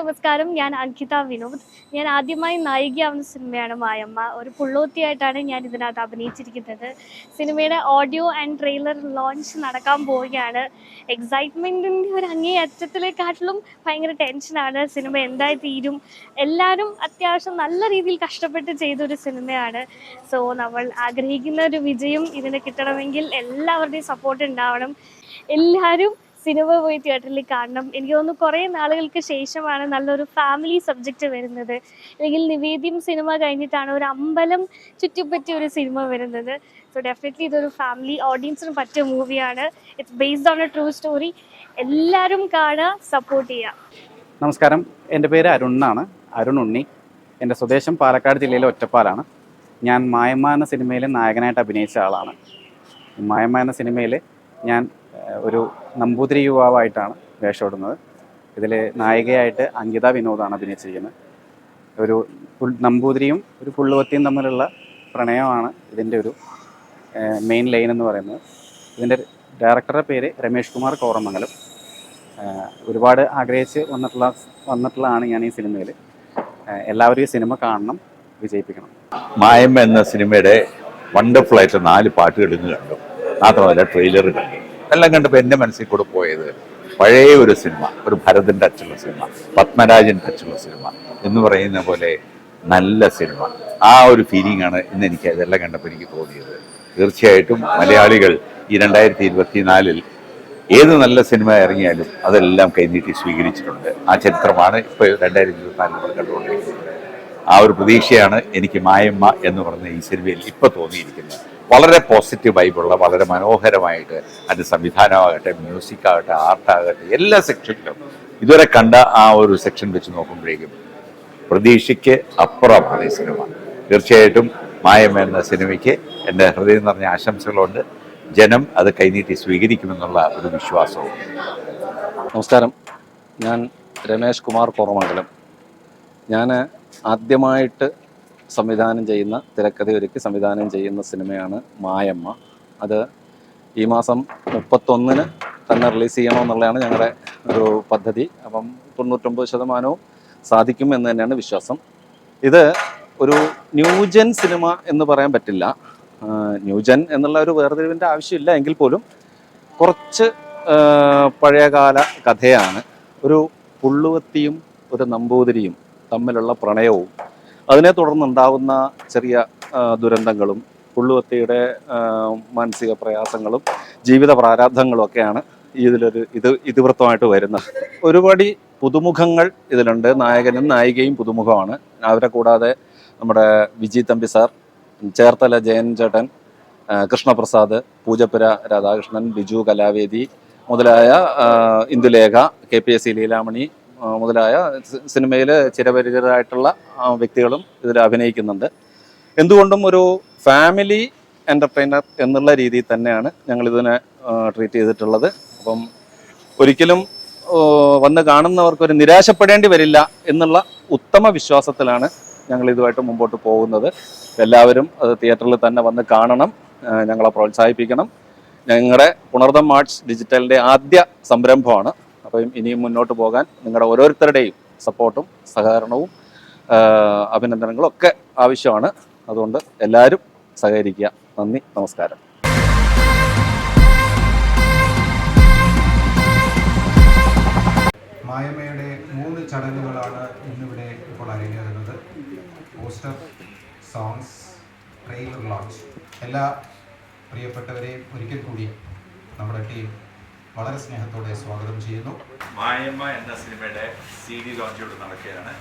നമസ്കാരം. ഞാൻ അങ്കിത വിനോദ്. ഞാൻ ആദ്യമായി നായികയാവുന്ന സിനിമയാണ് മായമ്മ. ഒരു പുള്ളോത്തിയായിട്ടാണ് ഞാൻ ഇതിനകത്ത് അഭിനയിച്ചിരിക്കുന്നത്. സിനിമയുടെ ഓഡിയോ ആൻഡ് ട്രെയിലർ ലോഞ്ച് നടക്കാൻ പോവുകയാണ്. എക്സൈറ്റ്മെൻറ്റിൻ്റെ ഒരു അങ്ങേയറ്റത്തിലേക്കാട്ടിലും ഭയങ്കര ടെൻഷനാണ്. സിനിമ എന്തായി തീരും. എല്ലാവരും അത്യാവശ്യം നല്ല രീതിയിൽ കഷ്ടപ്പെട്ട് ചെയ്തൊരു സിനിമയാണ്. സോ നമ്മൾ ആഗ്രഹിക്കുന്ന ഒരു വിജയം ഇതിന് കിട്ടണമെങ്കിൽ എല്ലാവരുടെയും സപ്പോർട്ട് ഉണ്ടാവണം. എല്ലാവരും സിനിമ പോയി തിയേറ്ററിൽ കാണണം. എനിക്ക് തോന്നുന്നു കുറേ നാളുകൾക്ക് ശേഷമാണ് നല്ലൊരു ഫാമിലി സബ്ജക്റ്റ് വരുന്നത്. അല്ലെങ്കിൽ നിവേദ്യം സിനിമ കഴിഞ്ഞിട്ടാണ് ഒരു അമ്പലം ചുറ്റിപ്പറ്റിയ ഒരു സിനിമ വരുന്നത്. സോ ഡെഫിനറ്റ്ലി ഇതൊരു ഫാമിലി ഓഡിയൻസിന് പറ്റിയ മൂവിയാണ്. It's based on A true story. എല്ലാവരും കാണുക, സപ്പോർട്ട് ചെയ്യുക. നമസ്കാരം, എൻ്റെ പേര് അരുൺ ഉണ്ണി. എൻ്റെ സ്വദേശം പാലക്കാട് ജില്ലയിലെ ഒറ്റപ്പാലാണ്. ഞാൻ മായമ്മ എന്ന സിനിമയിൽ നായകനായിട്ട് അഭിനയിച്ച ആളാണ്. മായമ്മ എന്ന സിനിമയിൽ ഞാൻ ഒരു നമ്പൂതിരി യുവാവായിട്ടാണ് വേഷമിടുന്നത്. ഇതിൽ നായികയായിട്ട് അങ്കിത വിനോദാണ് അഭിനയിച്ചിരിക്കുന്നത്. ഒരു നമ്പൂതിരിയും ഒരു പുള്ളുവത്തിയും തമ്മിലുള്ള പ്രണയമാണ് ഇതിൻ്റെ ഒരു മെയിൻ ലൈൻ എന്ന് പറയുന്നത്. ഇതിൻ്റെ ഡയറക്ടറുടെ പേര് രമേഷ് കുമാർ കോറമംഗലം. ഒരുപാട് ആഗ്രഹിച്ച് വന്നിട്ടുള്ളതാണ് ഞാൻ ഈ സിനിമയിൽ. എല്ലാവരും ഈ സിനിമ കാണണം, വിജയിപ്പിക്കണം. മായമ്മ എന്ന സിനിമയുടെ വണ്ടർഫുൾ ആയിട്ട് 4 പാട്ടുകൾ ഇന്ന് കണ്ടു. മാത്രമല്ല ട്രെയിലർ കണ്ടു. എല്ലാം കണ്ടപ്പോൾ എൻ്റെ മനസ്സിൽ കൂടെ പോയത് പഴയ ഒരു സിനിമ, ഒരു ഭരതൻ ടച്ചുള്ള സിനിമ, പത്മരാജൻ ടച്ചുള്ള സിനിമ എന്ന് പറയുന്ന പോലെ നല്ല സിനിമ. ആ ഒരു ഫീലിംഗ് ആണ് ഇന്ന് എനിക്ക് ഇതെല്ലാം കണ്ടപ്പോൾ എനിക്ക് തോന്നിയത്. തീർച്ചയായിട്ടും മലയാളികൾ ഈ 2024 ഏത് നല്ല സിനിമ ഇറങ്ങിയാലും അതെല്ലാം കൈനീട്ടി സ്വീകരിച്ചിട്ടുണ്ട്. ആ ചരിത്രമാണ് ഇപ്പോൾ 2024 കണ്ടുകൊണ്ടിരിക്കുന്നത്. ആ ഒരു പ്രതീക്ഷയാണ് എനിക്ക് മായമ്മ എന്ന് പറഞ്ഞ ഈ സിനിമയിൽ ഇപ്പോൾ തോന്നിയിരിക്കുന്നത്. വളരെ പോസിറ്റീവ് വൈബുള്ള, വളരെ മനോഹരമായിട്ട് അതിൻ്റെ സംവിധാനമാകട്ടെ, മ്യൂസിക്കാകട്ടെ, ആർട്ടാകട്ടെ, എല്ലാ സെക്ഷനിലും ഇതുവരെ കണ്ട ആ ഒരു സെക്ഷൻ വെച്ച് നോക്കുമ്പോഴേക്കും പ്രതീക്ഷയ്ക്ക് അപ്പുറമാണ് ഈ സിനിമ. തീർച്ചയായിട്ടും മായമ്മ എന്ന സിനിമയ്ക്ക് എൻ്റെ ഹൃദയം നിറഞ്ഞ ആശംസകളുണ്ട്. ജനം അത് കൈനീട്ടി സ്വീകരിക്കുമെന്നുള്ള ഒരു വിശ്വാസവും. നമസ്കാരം, ഞാൻ രമേഷ് കുമാർ കോറമംഗലം. ഞാൻ ആദ്യമായിട്ട് സംവിധാനം ചെയ്യുന്ന, തിരക്കഥയൊരുക്കി സംവിധാനം ചെയ്യുന്ന സിനിമയാണ് മായമ്മ. അത് ഈ മാസം 31 തന്നെ റിലീസ് ചെയ്യണമെന്നുള്ളതാണ് ഞങ്ങളുടെ ഒരു പദ്ധതി. അപ്പം 99% സാധിക്കും എന്ന് തന്നെയാണ് വിശ്വാസം. ഇത് ഒരു ന്യൂജൻ സിനിമ എന്ന് പറയാൻ പറ്റില്ല. ന്യൂജൻ എന്നുള്ള ഒരു വേർതിരിവിൻ്റെ ആവശ്യമില്ല എങ്കിൽ പോലും കുറച്ച് പഴയകാല കഥയാണ്. ഒരു പുള്ളുവത്തിയും ഒരു നമ്പൂതിരിയും തമ്മിലുള്ള പ്രണയവും അതിനെ തുടർന്നുണ്ടാകുന്ന ചെറിയ ദുരന്തങ്ങളും പുള്ളുവത്തിയുടെ മാനസിക പ്രയാസങ്ങളും ജീവിത പ്രാരാബ്ധങ്ങളും ഒക്കെയാണ് ഇതിവൃത്തമായിട്ട് വരുന്നത്. ഒരുപാട് പുതുമുഖങ്ങൾ ഇതിലുണ്ട്. നായകനും നായികയും പുതുമുഖമാണ്. അവരെ കൂടാതെ നമ്മുടെ വിജി തമ്പി സാർ, ചേർത്തല ജയൻ ചേട്ടൻ, കൃഷ്ണപ്രസാദ്, പൂജപ്പുര രാധാകൃഷ്ണൻ, ബിജു കലാവേദി മുതലായ ഇന്ദുലേഖ, KPSC ലീലാമണി മുതലായ സിനിമയിൽ ചിരപരിചിതരായിട്ടുള്ള വ്യക്തികളും ഇതിൽ അഭിനയിക്കുന്നുണ്ട്. എന്തുകൊണ്ടും ഒരു ഫാമിലി എൻ്റർടൈനർ എന്നുള്ള രീതിയിൽ തന്നെയാണ് ഞങ്ങളിതിനെ ട്രീറ്റ് ചെയ്തിട്ടുള്ളത്. അപ്പം ഒരിക്കലും വന്ന് കാണുന്നവർക്കൊരു നിരാശപ്പെടേണ്ടി വരില്ല എന്നുള്ള ഉത്തമ വിശ്വാസത്തിലാണ് ഞങ്ങൾ ഇതുമായിട്ട് മുമ്പോട്ട് പോകുന്നത്. എല്ലാവരും അത് തിയേറ്ററിൽ തന്നെ വന്ന് കാണണം, ഞങ്ങളെ പ്രോത്സാഹിപ്പിക്കണം. ഞങ്ങളുടെ പുണർദം ആർട്സ് ഡിജിറ്റലിൻ്റെ ആദ്യ സംരംഭമാണ്. അപ്പം ഇനിയും മുന്നോട്ട് പോകാൻ നിങ്ങളുടെ ഓരോരുത്തരുടെയും സപ്പോർട്ടും സഹകരണവും അഭിനന്ദനങ്ങളും ഒക്കെ ആവശ്യമാണ്. അതുകൊണ്ട് എല്ലാവരും സഹകരിക്കുക. നന്ദി, നമസ്കാരം. മായമ്മയുടെ 3 ചടങ്ങുകളാണ് ഇന്നിവിടെ ഇപ്പോൾ അരങ്ങേറുന്നത്. Poster, songs, trailer launch. എല്ലാ പ്രിയപ്പെട്ടവരെയും ഒരിക്കൽ കൂടി നമ്മുടെ ടീം വളരെ സ്നേഹത്തോടെ സ്വാഗതം ചെയ്യുന്നു. മായമ്മ എന്ന സിനിമയുടെ CD ലോഞ്ച് ഇവിടെ നടക്കുകയാണ്.